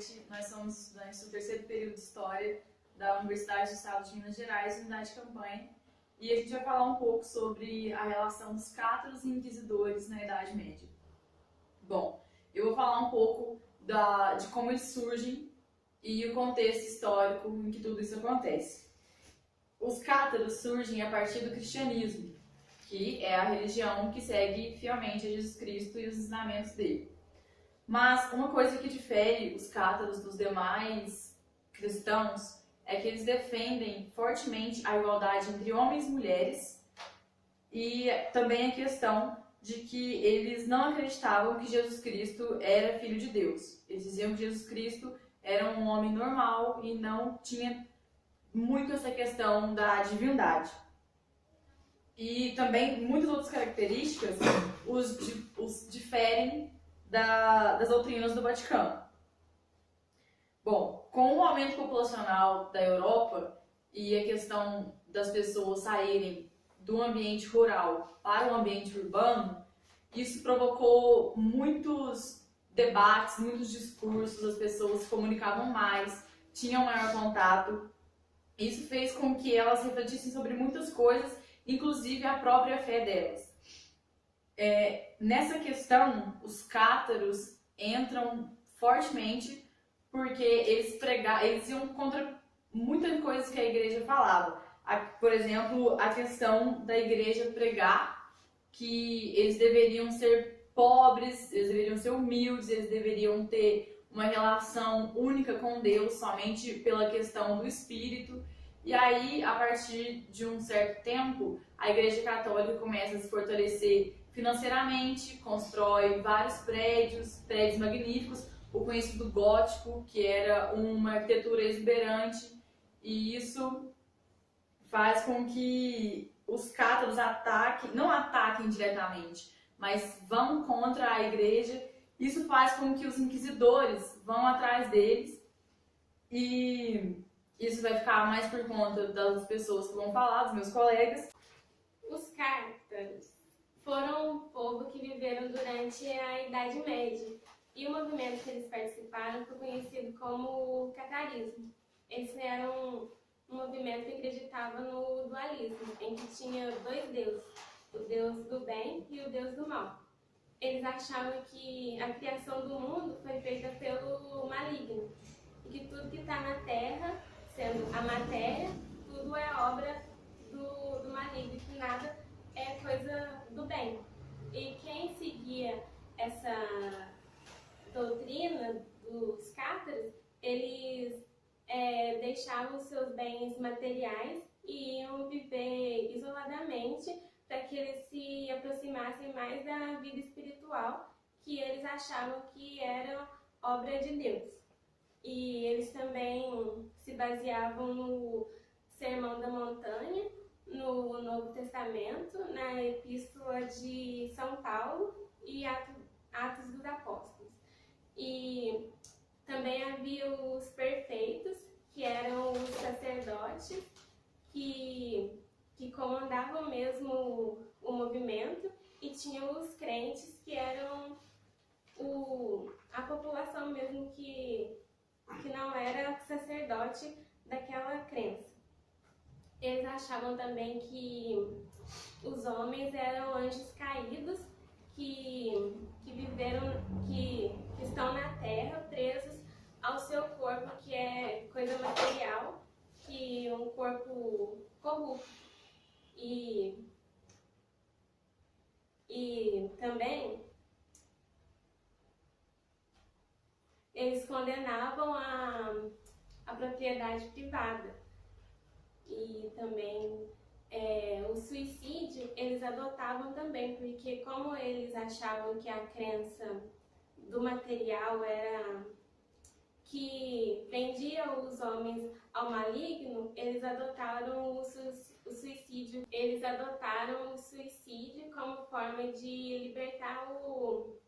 noite. Nós somos estudantes do terceiro período de História da Universidade do Estado de Minas Gerais, unidade de campanha. E a gente vai falar um pouco sobre a relação dos cátaros e inquisidores na Idade Média. Bom, eu vou falar um pouco de como eles surgem e o contexto histórico em que tudo isso acontece. Os cátaros surgem a partir do cristianismo, que é a religião que segue fielmente a Jesus Cristo e os ensinamentos dele. Mas uma coisa que difere os cátaros dos demais cristãos é que eles defendem fortemente a igualdade entre homens e mulheres e também a questão de que eles não acreditavam que Jesus Cristo era filho de Deus. Eles diziam que Jesus Cristo era um homem normal e não tinha muito essa questão da divindade. E também muitas outras características os diferem das doutrinas do Vaticano. Bom, com o aumento populacional da Europa e a questão das pessoas saírem do ambiente rural para o ambiente urbano, isso provocou muitos debates, muitos discursos, as pessoas se comunicavam mais, tinham maior contato. Isso fez com que elas refletissem sobre muitas coisas, inclusive a própria fé delas. Nessa questão, os cátaros entram fortemente porque eles iam contra muitas coisas que a igreja falava. Por exemplo, a questão da igreja pregar que eles deveriam ser pobres, eles deveriam ser humildes, eles deveriam ter uma relação única com Deus somente pela questão do espírito. E aí, a partir de um certo tempo, a Igreja Católica começa a se fortalecer financeiramente, constrói vários prédios magníficos, o conhecido gótico, que era uma arquitetura exuberante, e isso faz com que os cátaros não ataquem diretamente, mas vão contra a igreja. Isso faz com que os inquisidores vão atrás deles, e isso vai ficar mais por conta das pessoas que vão falar, dos meus colegas. Os cátaros foram um povo que viveram durante a Idade Média, e o movimento que eles participaram foi conhecido como catarismo. Eles eram um movimento que acreditava no dualismo, em que tinha dois deuses, o deus do bem e o deus do mal. Eles achavam que a criação do mundo foi feita pelo maligno, e que tudo que está na Terra, sendo a matéria, tudo é obra do maligno, que nada é coisa do bem. E quem seguia essa doutrina dos cátaros, eles deixavam seus bens materiais e iam viver isoladamente para que eles se aproximassem mais da vida espiritual, que eles achavam que era obra de Deus. E eles também se baseavam no Sermão da Montanha, no Novo Testamento, na Epístola de São Paulo e Atos dos Apóstolos. E também havia os perfeitos, que eram os sacerdotes, que comandavam mesmo o movimento, e tinham os crentes, que eram a população mesmo que não era sacerdote daquela crença. Eles achavam também que os homens eram anjos caídos, que estão na terra presos ao seu corpo, que é coisa material, que um corpo corrupto. E também eles condenavam a propriedade privada. E também o suicídio eles adotavam também, porque como eles achavam que a crença do material era que prendia os homens ao maligno, eles adotaram o suicídio. Eles adotaram o suicídio como forma de libertar o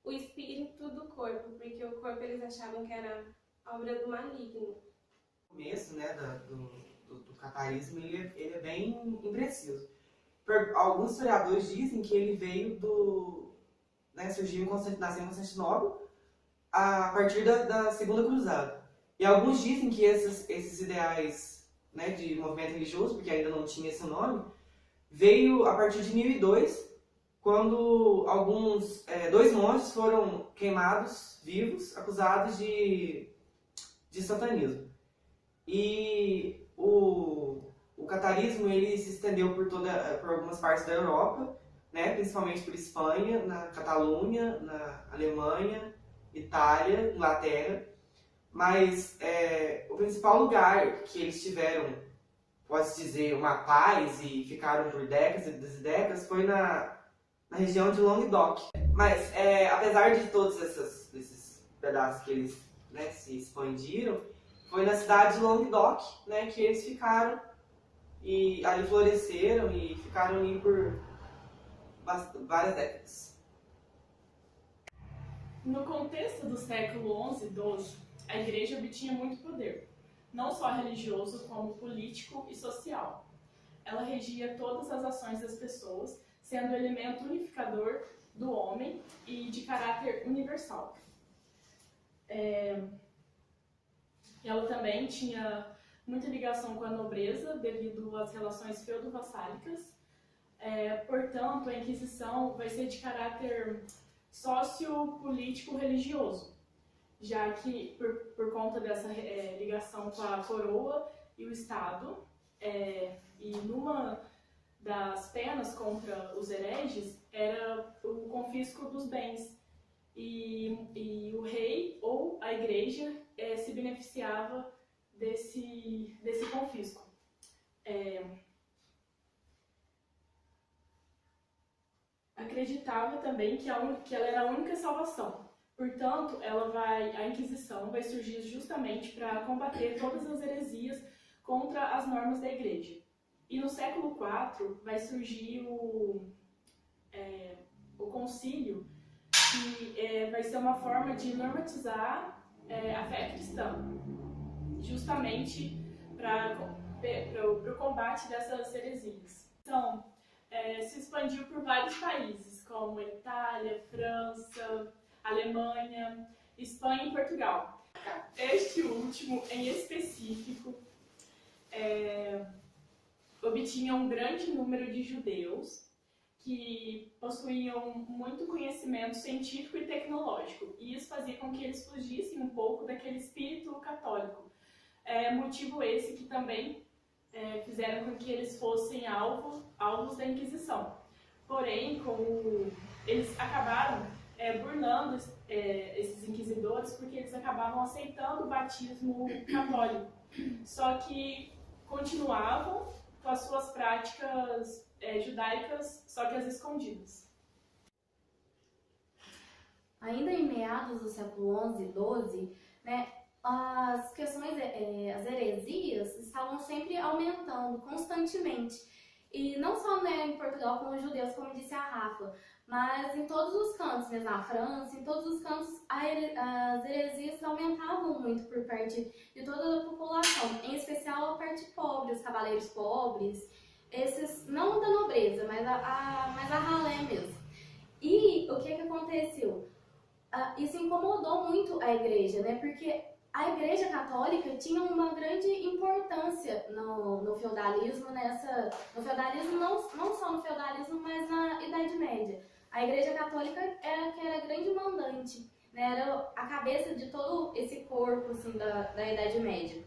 espírito do corpo, porque o corpo eles achavam que era obra do maligno. O começo, né, do catarismo, ele é bem impreciso. Alguns historiadores dizem que ele veio surgiu nasceu em Constantinopla, a partir da Segunda Cruzada. E alguns dizem que esses ideais, né, de movimento religioso, porque ainda não tinha esse nome, veio a partir de 1002, quando dois monges foram queimados vivos, acusados de satanismo. E o catarismo ele se estendeu por algumas partes da Europa, né, principalmente por Espanha, na Catalunha, na Alemanha, Itália, Inglaterra. Mas o principal lugar que eles tiveram, pode-se dizer, uma paz e ficaram por décadas e décadas foi na região de Languedoc. Mas, apesar de todos esses pedaços que eles, né, se expandiram, foi na cidade de Languedoc, né, que eles ficaram e ali floresceram e ficaram ali por várias décadas. No contexto do século XI e XII, a Igreja obtinha muito poder, não só religioso, como político e social. Ela regia todas as ações das pessoas, sendo o elemento unificador do homem e de caráter universal. Ela também tinha muita ligação com a nobreza, devido às relações feudo-vassálicas. Portanto, a Inquisição vai ser de caráter sociopolítico-religioso, já que, por conta dessa ligação com a coroa e o Estado, e numa das penas contra os hereges era o confisco dos bens, e o rei ou a igreja se beneficiava desse confisco. Acreditava também que ela era a única salvação. Portanto, a Inquisição vai surgir justamente para combater todas as heresias contra as normas da Igreja. E no século IV vai surgir o concílio, que vai ser uma forma de normatizar a fé cristã, justamente para o combate dessas heresias. Então, se expandiu por vários países, como Itália, França, Alemanha, Espanha e Portugal. Este último, em específico, obtinha um grande número de judeus que possuíam muito conhecimento científico e tecnológico, e isso fazia com que eles fugissem um pouco daquele espírito católico. Motivo esse que também fizeram com que eles fossem alvos da Inquisição. Porém, como eles acabaram burlando esses inquisidores, porque eles acabavam aceitando o batismo católico, só que continuavam com as suas práticas judaicas, só que as escondidas. Ainda em meados do século XI e XII, né, as questões, as heresias estavam sempre aumentando constantemente. E não só, né, em Portugal com os judeus, como disse a Rafa, mas em todos os cantos, mesmo na França, em todos os cantos as heresias aumentavam muito por parte de toda a população, em especial a parte pobre, os cavaleiros pobres, esses, não da nobreza, mas a ralé mesmo. E o que aconteceu? Isso incomodou muito a igreja, né, porque a Igreja Católica tinha uma grande importância no feudalismo, no feudalismo não só no feudalismo, mas na Idade Média. A Igreja Católica era grande mandante, né, era a cabeça de todo esse corpo assim, da Idade Média.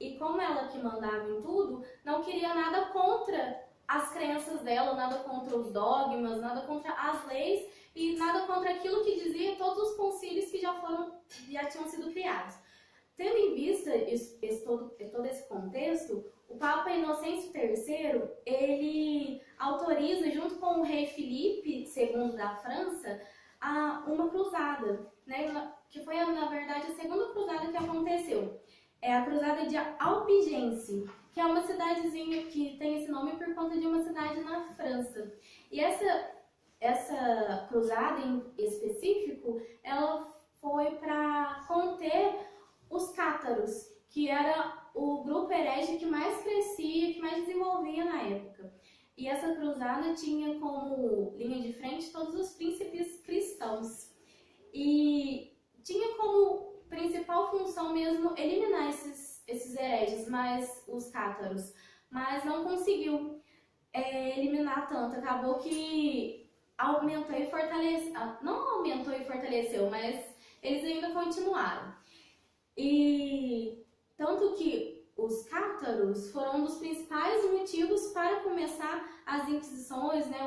E como ela que mandava em tudo, não queria nada contra as crenças dela, nada contra os dogmas, nada contra as leis e nada contra aquilo que dizia todos os concílios que já tinham sido criados. Tendo em vista todo esse contexto, o Papa Inocêncio III, ele autoriza, junto com o rei Filipe II da França, uma cruzada, né, que foi, na verdade, a segunda cruzada que aconteceu. É a cruzada de Albigense, que é uma cidadezinha que tem esse nome por conta de uma cidade na França. E essa cruzada em específico, ela foi para conter os cátaros, que era o grupo herege que mais crescia, que mais desenvolvia na época. E essa cruzada tinha como linha de frente todos os príncipes cristãos. E tinha como principal função mesmo eliminar esses hereges, os cátaros, mas não conseguiu eliminar tanto. Acabou que aumentou e fortaleceu, não aumentou e fortaleceu, mas eles ainda continuaram. E tanto que os cátaros foram um dos principais motivos para começar as inquisições, né,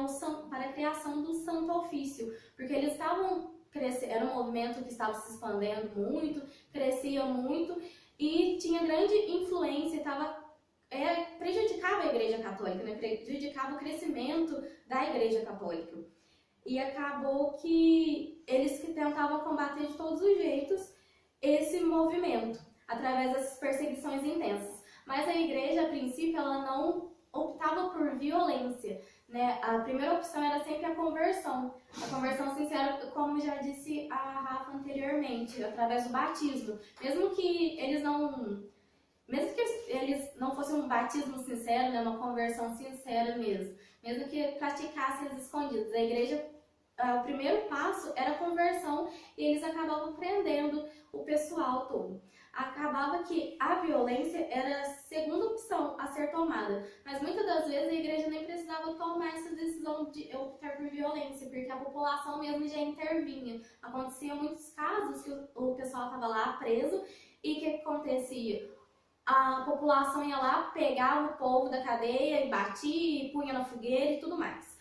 para a criação do Santo Ofício, porque eles estavam crescendo, era um movimento que estava se expandendo muito, crescia muito e tinha grande influência, prejudicava a Igreja Católica, né, prejudicava o crescimento da Igreja Católica. E acabou que eles que tentavam combater de todos os jeitos esse movimento, através dessas perseguições intensas. Mas a igreja, a princípio, ela não optava por violência, né? A primeira opção era sempre a conversão sincera, como já disse a Rafa anteriormente, através do batismo. Mesmo que eles não fossem um batismo sincero, né, uma conversão sincera mesmo que praticassem as escondidas, a igreja, o primeiro passo era a conversão e eles acabavam prendendo o pessoal todo. Acabava que a violência era a segunda opção a ser tomada, mas muitas das vezes a igreja nem precisava tomar essa decisão de optar por violência, porque a população mesmo já intervinha. Aconteciam muitos casos que o pessoal estava lá preso e o que acontecia? A população ia lá, pegava o povo da cadeia e batia, e punha na fogueira e tudo mais.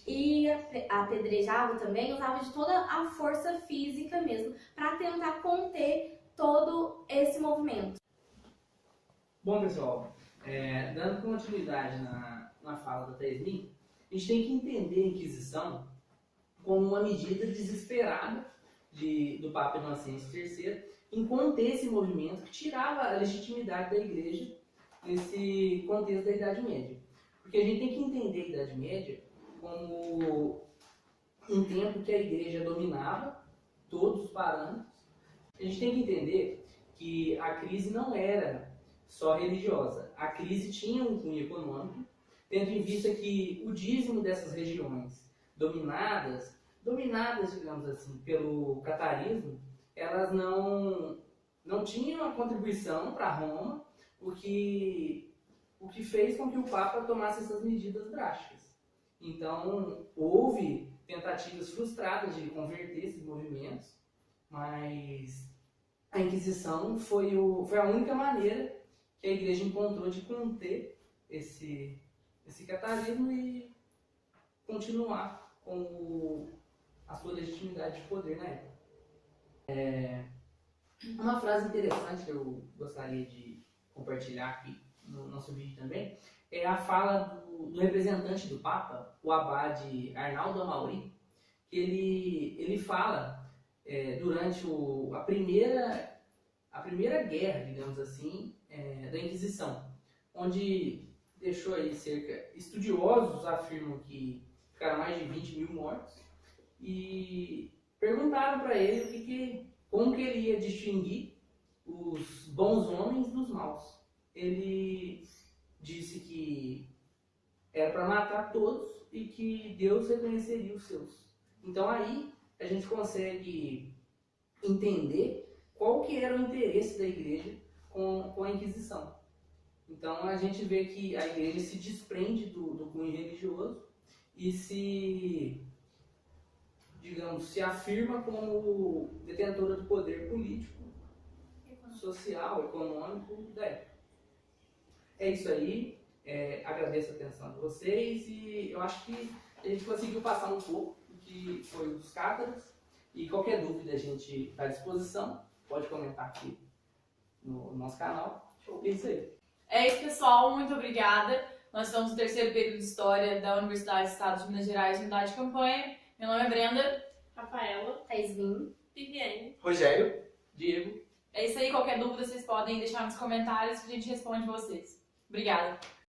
E apedrejava também, usava de toda a força física mesmo, para tentar conter todo esse movimento. Bom, pessoal, dando continuidade na fala da Tesmin, a gente tem que entender a Inquisição como uma medida desesperada do Papa Inocêncio III em conter esse movimento que tirava a legitimidade da Igreja nesse contexto da Idade Média. Porque a gente tem que entender a Idade Média como um tempo que a Igreja dominava todos os parâmetros. A gente tem que entender que a crise não era só religiosa. A crise tinha um cunho econômico, tendo em vista que o dízimo dessas regiões dominadas, digamos assim, pelo catarismo, elas não tinham a contribuição para Roma, o que fez com que o Papa tomasse essas medidas drásticas. Então, houve tentativas frustradas de converter esses movimentos, mas a Inquisição foi a única maneira que a Igreja encontrou de conter esse catarismo e continuar com a sua legitimidade de poder na época. Uma frase interessante que eu gostaria de compartilhar aqui no nosso vídeo também é a fala do representante do Papa, o abade Arnaldo Amaury, que ele fala durante a primeira guerra, digamos assim, da Inquisição, onde deixou aí estudiosos afirmam que ficaram mais de 20 mil mortos, e perguntaram para ele como que ele ia distinguir os bons homens dos maus. Ele disse que era para matar todos e que Deus reconheceria os seus. Então aí a gente consegue entender qual que era o interesse da Igreja com a Inquisição. Então a gente vê que a Igreja se desprende do cunho religioso e se afirma como detentora do poder político, social, econômico da época. É isso aí. Agradeço a atenção de vocês e eu acho que a gente conseguiu passar um pouco do que foi os cátaros, e qualquer dúvida a gente está à disposição, pode comentar aqui no nosso canal. É isso aí. É isso, pessoal. Muito obrigada. Nós estamos no terceiro período de História da Universidade do Estado de Minas Gerais, Unidade de Campanha. Meu nome é Brenda. Rafaela. Tesmin. Viviane. Rogério. Diego. É isso aí. Qualquer dúvida vocês podem deixar nos comentários que a gente responde vocês. Obrigada.